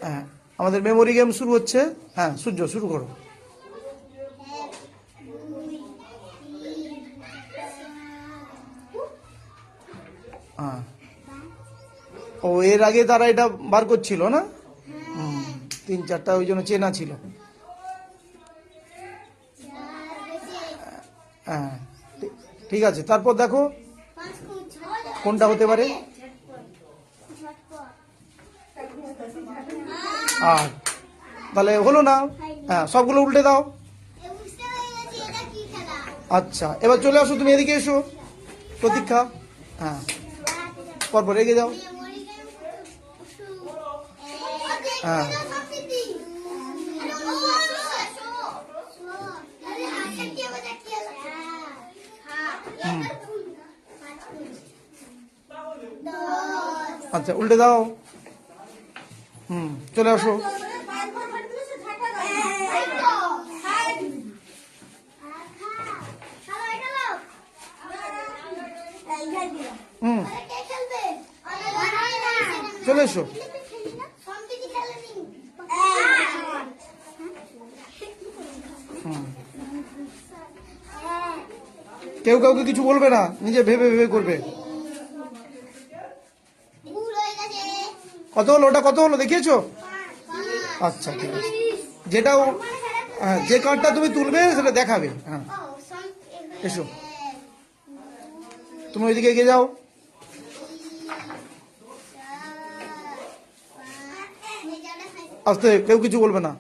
হ্যাঁ, আমাদের memory game শুরু হচ্ছে। হ্যাঁ, সূর্য শুরু করো। হ্যাঁ, ও এর আগে তারা এটা বার করছিল না? হুম, 3-4টা ওই জন্য চেনা ছিল। হ্যাঁ, ঠিক আছে, তারপর দেখো কোনটা হতে পারে। আর তাহলে হলো না। হ্যাঁ, সবগুলো উল্টে দাও। আচ্ছা, এবার চলে আসো, তুমি এদিকে এসো প্রতীক্ষা। হ্যাঁ, পরপর এগিয়ে যাও। হ্যাঁ, হুম, আচ্ছা উল্টে দাও। হুম, চলে আসো। হুম, চলে এসো। হুম, কেউ কাউকে কিছু বলবে না, নিজে ভেবে ভেবে করবে। কত হলো, ওটা কত হলো দেখিয়েছো? আচ্ছা, ঠিক আছে। যেটাও, হ্যাঁ, যে কার্ডটা তুমি তুলবে সেটা দেখাবে। হ্যাঁ, এসো, তুমি ওইদিকে এগিয়ে যাও। আস্তে, কেউ কিছু বলবে না।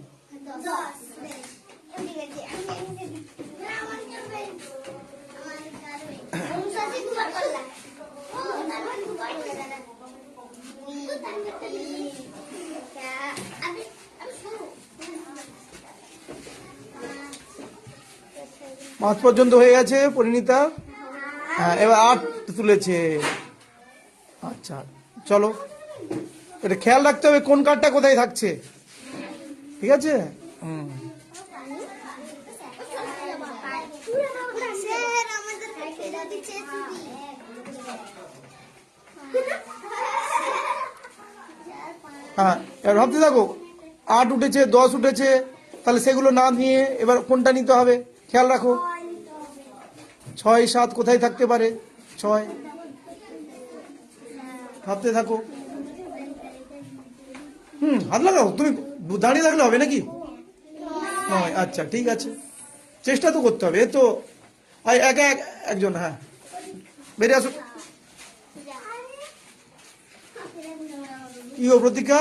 মাঝ পর্যন্ত হয়ে গেছে পরিণীতা। হ্যাঁ, এবার 8 তুলেছে। আচ্ছা, চলো, এটা খেয়াল রাখতে হবে কোন কার্ডটা কোথায় থাকছে। ঠিক আছে। হুম, হ্যাঁ, এবার ভাবতে থাকো। 8 উঠেছে, 10 উঠেছে, তাহলে সেগুলো না নিয়ে এবার কোনটা নিতে হবে খেয়াল রাখো। 6-7 কোথায় থাকতে পারে? 6, ভাবতে থাকো। হুম, হাত লাগাও, তুমি দাঁড়িয়ে থাকলে হবে নাকি? নয়, আচ্ছা ঠিক আছে, চেষ্টা তো করতে হবে। এ তো একা একজন। হ্যাঁ, বেরিয়ে আসো। কি গো প্রতীক্ষা?